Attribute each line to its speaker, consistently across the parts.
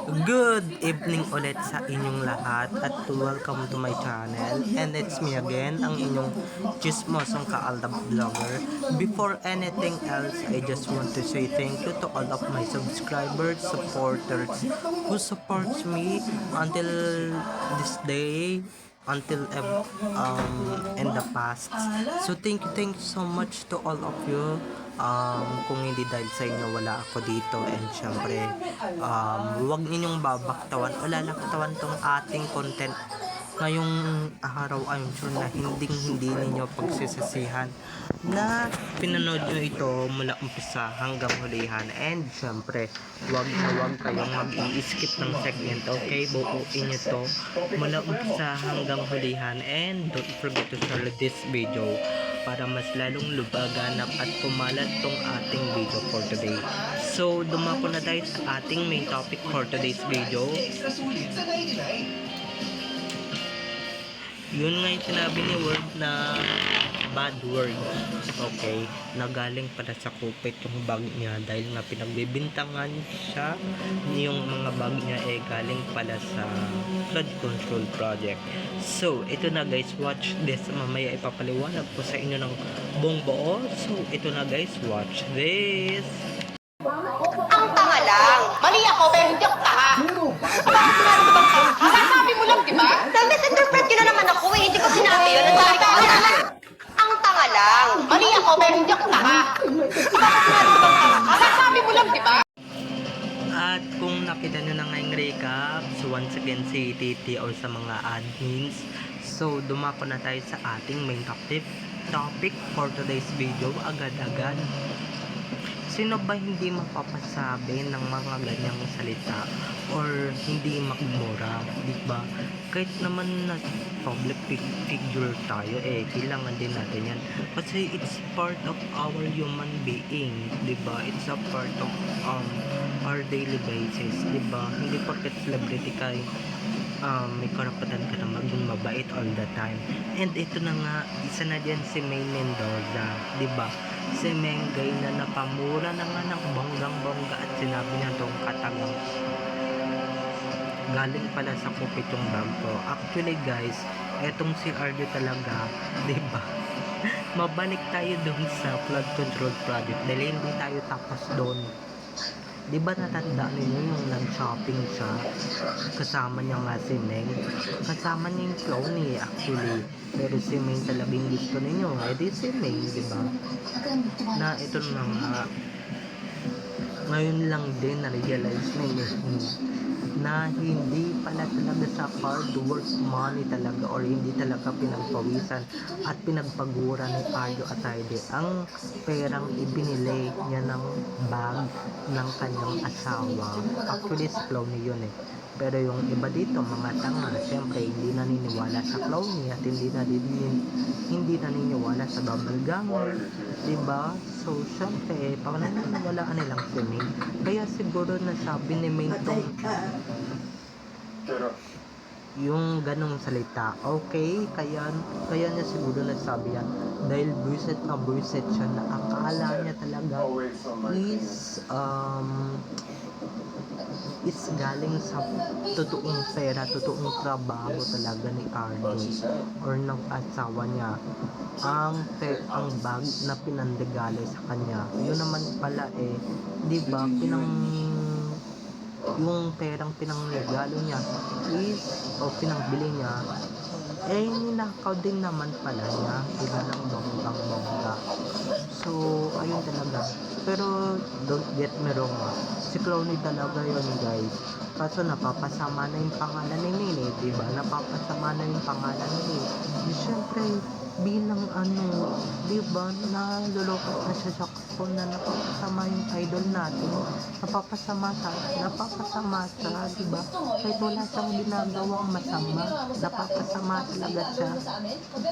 Speaker 1: Good evening ulit sa inyong lahat at welcome to my channel, and it's me again, ang inyong chismosong kaalab vlogger. Before anything else, I just want to say thank you to all of my subscribers, supporters who supports me until this day, until in the past. So thank you so much to all of you. Kung hindi dahil sa inyo, wala ako dito. And syempre, huwag ninyong babaktawan o lalaktawan tong ating content ngayong araw. I'm sure na hindi ninyo pagsisisihan na pinanood nyo ito mula umpisa hanggang hulihan. And syempre, huwag kayong mag-i-skip ng segment, okay? Buuin nyo to mula umpisa hanggang hulihan. And don't forget to share this video para mas lalong lubaganap at kumalat tong ating video for today. So, dumako na tayo sa ating main topic for today's video. Yun nga yung sinabi ni Word na bad word. Okay, nagaling pala sa kupit yung bag niya dahil nga pinagbibintangan siya. Yung mga bag niya galing pala sa flood control project. So, ito na guys, watch this. Mamaya ipapaliwanag ko sa inyo ng buong buo. So, ito na guys, watch this.
Speaker 2: Ang tanga lang. Mali ako, pero hindi ako tanga. Sabi mo lang, di ba? Na-misinterpret yun na naman ako eh. Hindi ko sinabi yun. Nasabi ko naman. Ang tanga lang. Mali ako, pero hindi ako tanga. Sabi mo lang, di ba?
Speaker 1: At kung nakita nyo na ngayong recap, so once again si Titi or sa mga admins, so dumako na tayo sa ating main topic for today's video agad-agad. Sino ba hindi mapapasabi ng mga ganyang salita or hindi magmura, di ba? Kahit naman na public figure tayo, kailangan din natin yan. Kasi it's part of our human being, di ba? It's a part of our daily basis, di ba? Hindi porket celebrity ka, may karapatan ka na maging mabait all the time. And ito na nga, isa na dyan si May Mendoza, di ba? Si Mengay na napamura na nga ng bonggang-bongga at sinabi niya itong katagang galing pala sa kupit yung bag ko. Actually guys, etong si Arjo talaga, di ba? Mabalik tayo doon sa flood control project dahil hindi tayo tapos doon. Di ba natandaan ninyo yung nag-shopping siya kasama niya nga si Meng, kasama niya yung Clowny actually, pero si Meng talagang gusto ninyo, di si Meng, di ba? Na ito na nga ngayon lang din na-realize na hindi pala talaga sa hard work money talaga or hindi talaga pinagpawisan at pinagpagura ni Arjo Atayde ang perang ibinili niya ng bag ng kanyang asawa. Actually si Clowny yun pero yung iba dito mga tanga, syempre hindi naniniwala sa Clowny at hindi naniniwala sa double ganger, diba? So syempre pananiniwalaan nilang si Ming, kaya siguro nasabi ni Ming tong yung ganong salita, okay? Kaya niya siguro nasabi yan dahil buisit siya na akala niya talaga is galing sa totoong pera, totoong trabaho talaga ni Arjo or ng asawa niya ang bag na pinanregalo sa kanya. Yun naman pala di ba, yung perang pinangregalo niya o pinangbili niya ninakaw din naman pala niya, diba, ng bonggang-bongga. So ayun talaga, pero don't get me wrong, si Clowny talaga yun guys, kaso napapasama na yung pangalan ni Nene, diba? Napapasama na yung pangalan ni Nene. Siyempre bilang diba, nalulokot na siya sa kapon na napapasama yung idol natin, napapasama siya, diba? Kahit wala siyang ginagawang masama, napapasama talaga siya,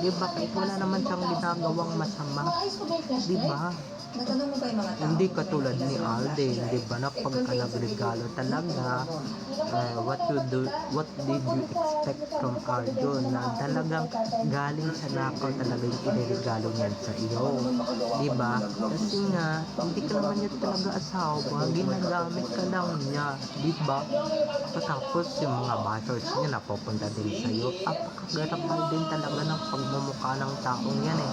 Speaker 1: diba? Kahit wala naman siyang ginagawang masama, diba?
Speaker 3: Natanong mo ba yung mga tao?
Speaker 1: Hindi katulad ni Alden, di ba, na pagka nagregalo talaga, what did you expect from Arjo, na talagang galing sa nakaw talaga yung iniregalo niyan sa iyo, di ba? Kasi nga, hindi ka naman niya talaga asawa, ginagamit ka lang niya, di ba? Tapos yung mga bashers niya napupunta din sa iyo, apakagarapal din talaga ng pagmumukha ng taong yan eh.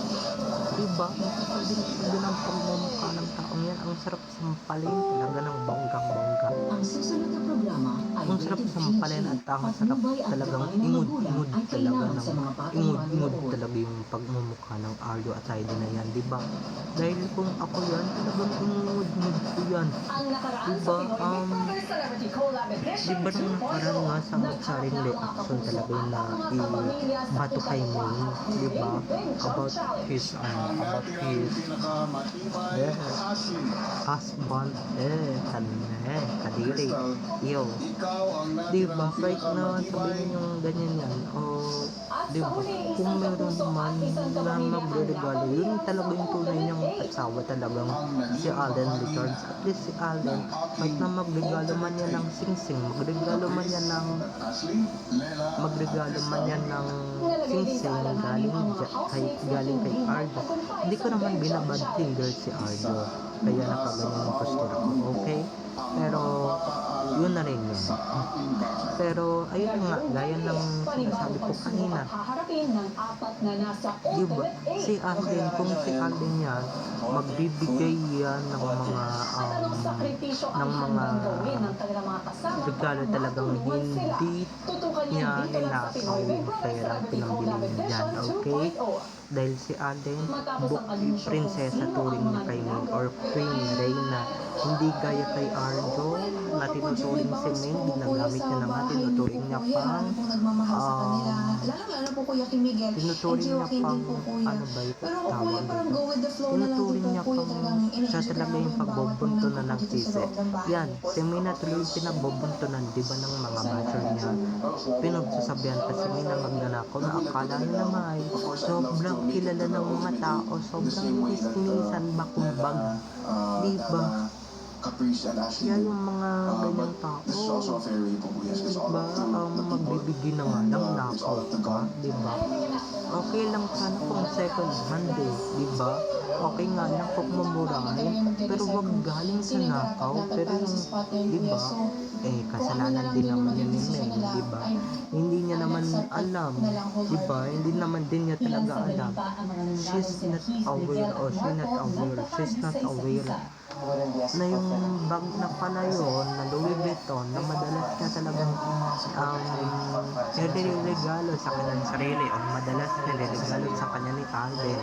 Speaker 1: Diba? Ang din talaga ng pagmumukha ng taong yan. Ang sarap sampalin talaga ng bonggang-bongga.
Speaker 3: Ang susunod na programa ay
Speaker 1: Ang sarap sampalin at ang sarap talagang ingud-ingud talaga ng ingud-ingud talaga yung pagmumukha ng Arjo at Heidi na yan, diba? Dahil kung ako yan, talagang ingud-ingud ko yan. Diba? Diba nung nakaraan nga sa magsaring reaction talaga yung na bato kay May, diba? About his husband, kadiri, yo, diba, kahit na sabihin yung ganyan yan, o, diba, kung meron man na magregalo, yun talaga yung tunay niyang asawa talagang si Alden Richards. At least si Alden, kahit na magregalo man yan ng singsing, magregalo man yan ng singsing galing kay Arjo, hindi ko naman binabad finger si Arjo, kaya nakaganyan yung postura ko, okay? Pero yun na rin yun. Pero ayun nga, gaya ng sinasabi ko kanina, diba, si Alden, kung si Alden yan, magbibigay yan ng mga regalo talagang hindi niya ninakaw yung perang pinambili niya dyan, okay? Dahil si Alden, prinsesa turing niya kay May, or Queen Reyna, hindi gaya kay Arjo na tinuturing si May, ginagamit niya na nga, tinuturing niya pang
Speaker 3: lalo po Kuya Kimigel.
Speaker 1: tinuturing niya pang ano ba yung tawag dito, tinuturing niya pang siya talaga yung pagbubunto na nagsisi. Yan, si May na tuloy yung pinagbubuntunan, diba, ng mga bachelor niya, pinagsasabihan pa si May na magnanakaw, na akala niya na may sobrang kilala ng mga tao, sobrang lisinisan bakumbag, diba? Kaya yung mga ganyang tao, diba, magbibigay na nga lang nakaw ka, diba? Okay lang sana kung second hand eh, diba? Okay nga lang kung mamurahin, pero wag galing sa nakaw. Pero yung, diba, kasalanan din naman yun ni May, diba? Hindi niya naman alam, diba? Hindi naman din niya talaga alam. She's not aware na yung bag na pala yun, na Louis Vuitton, na madalas na talagang nire-regalo sa kanyang sarili, o madalas nire-regalo sa kanya ni Alden.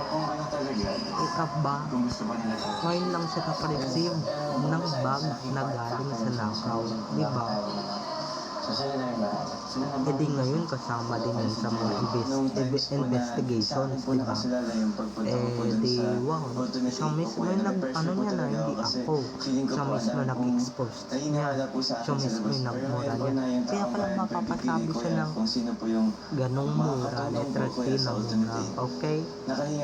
Speaker 1: Ika ba, ngayon lang siya nakareceive ng bag na galing sa nakaw, diba? E di ngayon kasama din yun sa mga investigations, diba? Di wow, siya mismo yung ano niya na, hindi ako, siya mismo nag-expose niya, siya mismo yung nagmura niya, kaya pala mapapasabi siya ng ganong mura, letter T na mura, okay?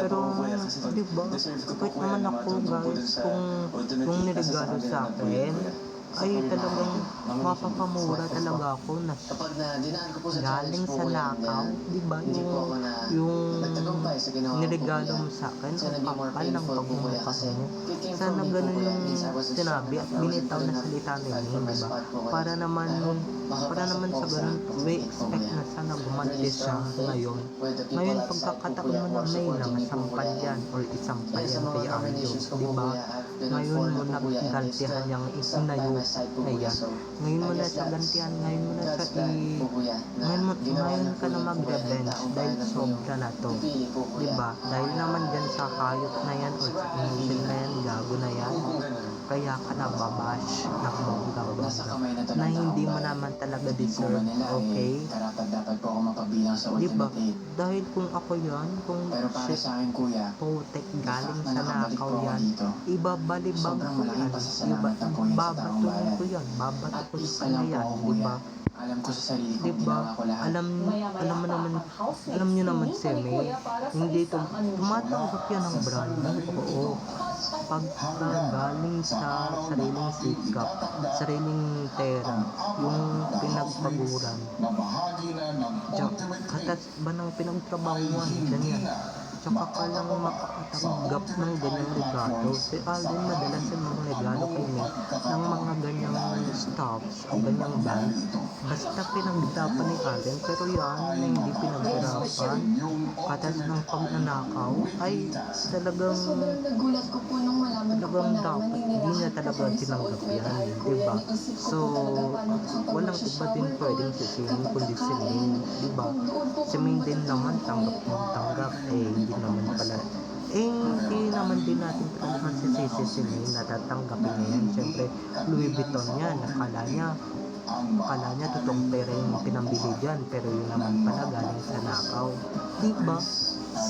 Speaker 1: Pero diba, kahit naman ako guys, kung niregalo sa akin ay talagang mapapamura talaga ako na galing sa nakaw, diba? Yung niregalo mo sa akin, ang kapal ng pagmumukha mo. Sana ganun yung sinabi at binitaw na salita ni May, diba? Para naman sa ganun, we expect na sana gumanti siya ngayon. Ngayon, pagkakataon mo na May na masampal yan or isampal yan kay Arjo, diba? Ngayon mo naggantihan niyang isinayo. Ayan. Ngayon mo na sa gantihan, ngayon ka na mag-revenge dahil sobra na to. Diba? Dahil naman dyan sa hayop na yan o sa innocent na yan, gago na yan, kaya ka na babash ng bongga-bongga na hindi mo naman talaga deserve, okay? Diba? Dahil kung ako yan, kung putek galing sa nakaw yan, ibabalibag ko yan, babatuhin ko yan, babato ko sa kanya yan, diba?
Speaker 4: Alam ko sa sarili ko,
Speaker 1: Diba?
Speaker 4: ginawa ko lahat.
Speaker 1: Alam niyo naman si May, hindi tumatanggap yan ng branding. Oo. Pag galing sa sariling sikap, sariling pera, yung pinagpaguran, katas ba ng pinagtrabahuan, ganyan. Tsaka ka lang makakatanggap ng ganyang regalo. Si Alden madalas yung mga regalo kay May ng mga ganyang stuffs o ganyang bag. Basta pinagdapan ni Alden, pero yan na hindi pinaghirapan, katas ng pagnanakaw, ay talagang
Speaker 3: Sobrang nagulat ko po nung malaman ko po
Speaker 1: talagang
Speaker 3: na
Speaker 1: dapat hindi niya talaga tinanggap yan, diba? So, walang iba din pwedeng sisihin kundi si May, diba? Si May din naman tanggap, hindi naman din natin talagang sisisi si May na tatanggapin niya yan. Siyempre, Louis Vuitton yan, akala niya totoong pera yung pinambili dyan, pero yun naman pala galing sa nakaw, diba?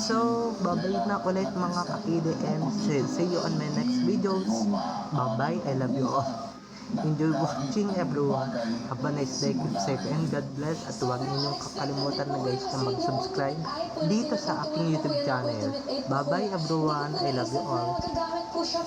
Speaker 1: So, babay na ulit mga ka-EDM. See you on my next videos. Bye-bye. I love you all. Enjoy watching everyone. Have a nice day. Keep safe and God bless. At huwag ninyong kakalimutan na guys na mag-subscribe dito sa aking YouTube channel. Bye-bye everyone. I love you all.
Speaker 3: Nagagamit po siya